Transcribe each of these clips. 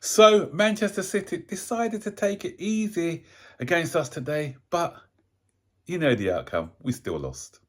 So Manchester City decided to take it easy against us today, but you know the outcome. We still lost.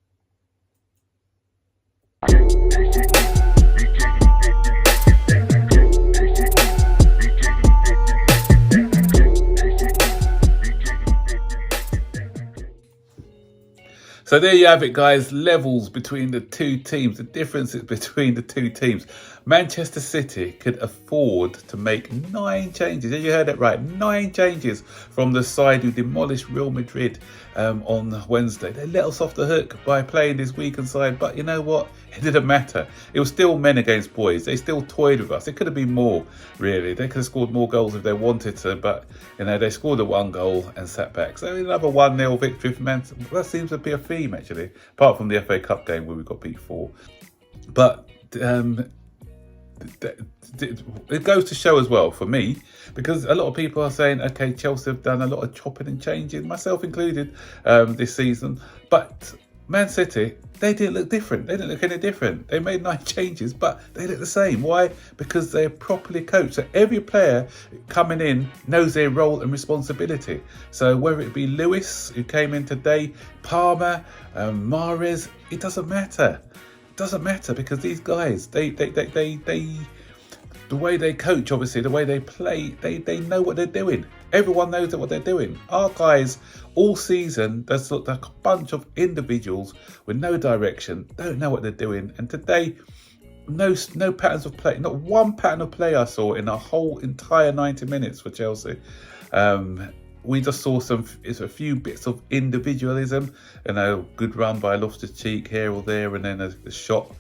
So there you have it, guys. Levels between the two teams, the differences between the two teams. Manchester City could afford to make 9 changes. Yeah, you heard it right. 9 changes from the side who demolished Real Madrid on Wednesday. They let us off the hook by playing this weakened side. But you know what? It didn't matter. It was still men against boys. They still toyed with us. It could have been more, really. They could have scored more goals if they wanted to. But, you know, they scored a 1 goal and sat back. So another 1-0 victory for Man City. That seems to be a theme, actually. Apart from the FA Cup game where we got beat 4. But it goes to show as well for me, because a lot of people are saying, okay, Chelsea have done a lot of chopping and changing, myself included, this season. But Man City, they didn't look different. They didn't look any different. They made 9 changes, but they look the same. Why? Because they're properly coached. So every player coming in knows their role and responsibility. So whether it be Lewis, who came in today, Palmer, Mahrez, it doesn't matter. It doesn't matter, because these guys, the way they coach, obviously, the way they play, they know what they're doing. Everyone knows what they're doing. Our guys, all season, there's like a bunch of individuals with no direction, don't know what they're doing. And today, no patterns of play, not one pattern of play I saw in a whole entire 90 minutes for Chelsea. We just saw a few bits of individualism, you know, good run by Loftus-Cheek here or there, and then a shot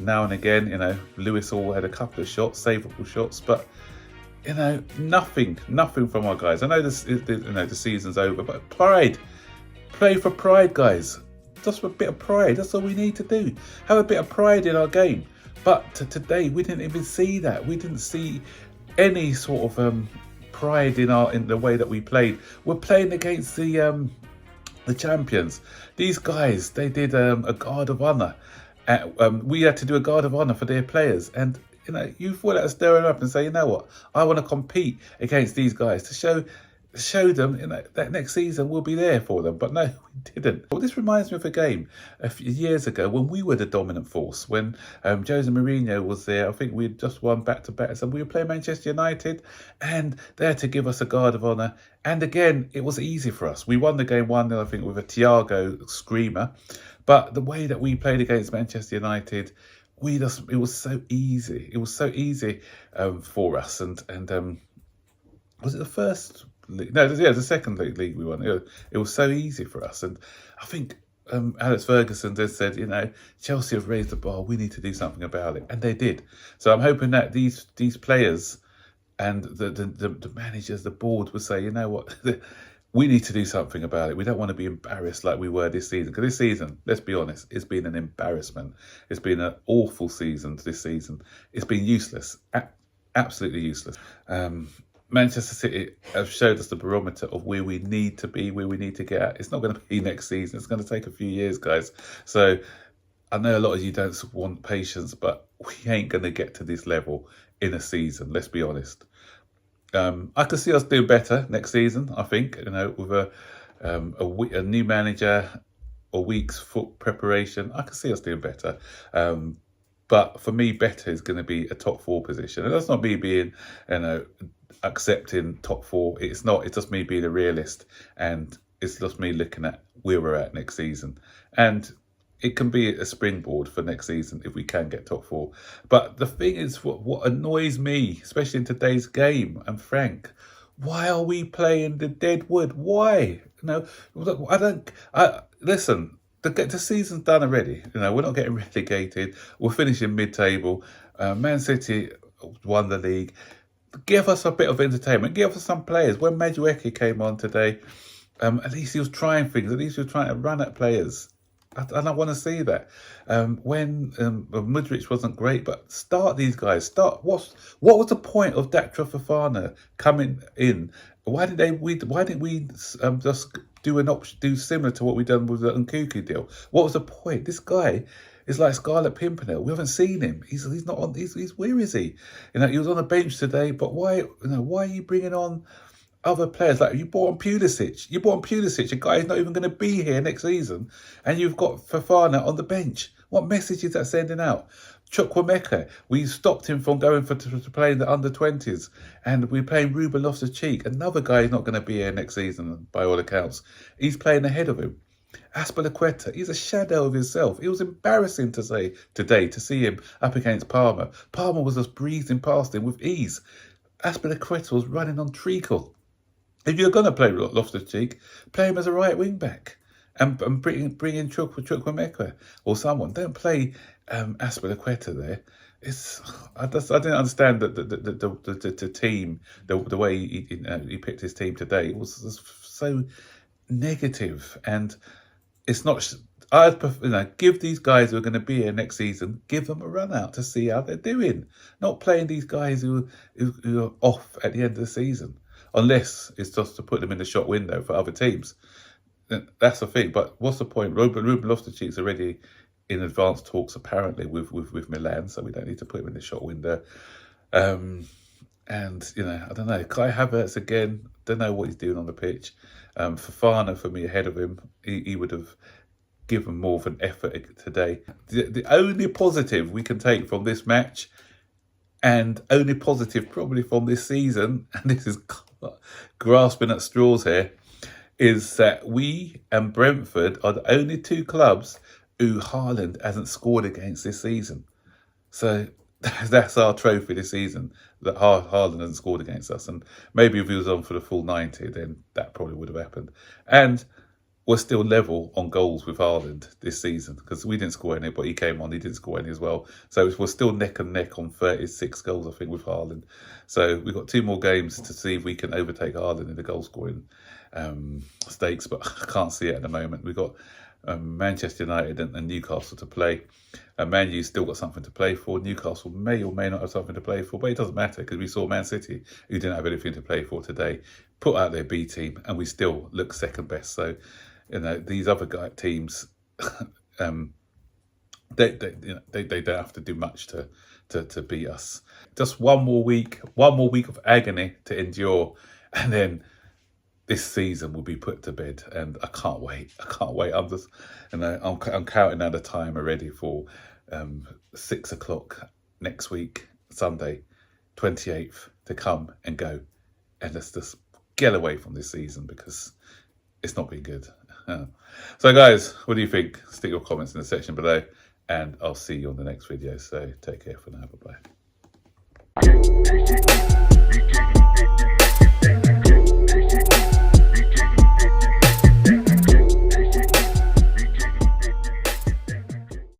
now and again. You know, Lewis all had a couple of shots, savable shots, but you know, nothing from our guys. I know the season's over, but pride, play for pride, guys. Just a bit of pride. That's all we need to do. Have a bit of pride in our game. But today we didn't even see that. We didn't see any sort of pride in the way that we played. We're playing against the champions. These guys, they did a guard of honour. We had to do a guard of honour for their players, and you know, you thought that stirring up and say, you know what, I want to compete against these guys to show them, you know, that next season we'll be there for them. But no, we didn't. Well, this reminds me of a game a few years ago when we were the dominant force, when Jose Mourinho was there. I think we had just won back-to-back, and we were playing Manchester United, and they had to give us a guard of honour. And again, it was easy for us. We won the game 1-0, I think, with a Thiago screamer. But the way that we played against Manchester United, it was so easy. It was so easy for us. And was it the first league? No, yeah, the second league we won. It was so easy for us. And I think Alex Ferguson just said, you know, Chelsea have raised the bar. We need to do something about it, and they did. So I'm hoping that these players and the managers, the board, will say, you know what. We need to do something about it. We don't want to be embarrassed like we were this season. Because this season, let's be honest, it's been an embarrassment. It's been an awful season this season. It's been useless. Absolutely useless. Manchester City have showed us the barometer of where we need to be, where we need to get at. It's not going to be next season. It's going to take a few years, guys. So I know a lot of you don't want patience, but we ain't going to get to this level in a season. Let's be honest. I could see us doing better next season, I think, you know, with a new manager, a week's foot preparation. I could see us doing better. But for me, better is going to be a top 4 position. And that's not me being, you know, accepting top 4. It's not. It's just me being a realist. And it's just me looking at where we're at next season. And it can be a springboard for next season if we can get top 4. But the thing is, what annoys me, especially in today's game, and Frank, why are we playing the dead wood? Why? You know, listen, the season's done already. You know, we're not getting relegated. We're finishing mid-table. Man City won the league. Give us a bit of entertainment. Give us some players. When Madueke came on today, at least he was trying things. At least he was trying to run at players. And I want to see that. When Mudryk wasn't great, but start these guys. What was the point of Datra Fofana coming in? Why didn't we just do similar to what we done with the Nkunku deal? What was the point? This guy, It's like Scarlet Pimpernel. We haven't seen him. He's not on. He's where is he? He was on the bench today. But why? Why are you bringing on other players? Like you brought on Pulisic. You brought on Pulisic, a guy who's not even going to be here next season, and you've got Fofana on the bench. What message is that sending out? Chukwuemeka, we stopped him from going to play in the under-20s, and we're playing Ruben Loftus-Cheek, another guy who's not going to be here next season by all accounts. He's playing ahead of him. Aspilicueta, he's a shadow of himself. It was embarrassing to say today to see him up against Palmer. Palmer was just breezing past him with ease. Aspilicueta was running on treacle. If you're going to play Loftus-Cheek, play him as a right wing back and bring in Chukwuemeka or someone. Don't play Aspilicueta there. I didn't understand the team, the way he picked his team today. It was so negative, and it's not. I'd prefer, give these guys who are going to be here next season, give them a run out to see how they're doing. Not playing these guys who are off at the end of the season, unless it's just to put them in the shop window for other teams. That's the thing. But what's the point? Ruben Loftus-Cheek's already in advanced talks apparently with Milan, so we don't need to put him in the shop window. And I don't know. Kai Havertz again. Don't know what he's doing on the pitch. Fofana for me ahead of him. He would have given more of an effort today. The only positive we can take from this match, and only positive probably from this season, and this is grasping at straws here, is that we and Brentford are the only two clubs who Haaland hasn't scored against this season. So that's our trophy this season, that Haaland hasn't scored against us. And maybe if he was on for the full 90, then that probably would have happened. And we're still level on goals with Haaland this season, because we didn't score any, but he came on, he didn't score any as well. So we're still neck and neck on 36 goals, I think, with Haaland. So we've got 2 more games to see if we can overtake Haaland in the goal scoring stakes, but I can't see it at the moment. We've got Manchester United and Newcastle to play. Man U's still got something to play for. Newcastle may or may not have something to play for, but it doesn't matter, because we saw Man City, who didn't have anything to play for today, put out their B team, and we still look second best. So, these other teams, they don't have to do much to beat us. Just one more week of agony to endure, and then this season will be put to bed, and I can't wait. I'm just, I'm counting down the time already for 6 o'clock next week, Sunday, 28th, to come and go, and let's just get away from this season, because it's not been good. So guys, what do you think? Stick your comments in the section below, and I'll see you on the next video. So take care for now. Bye bye.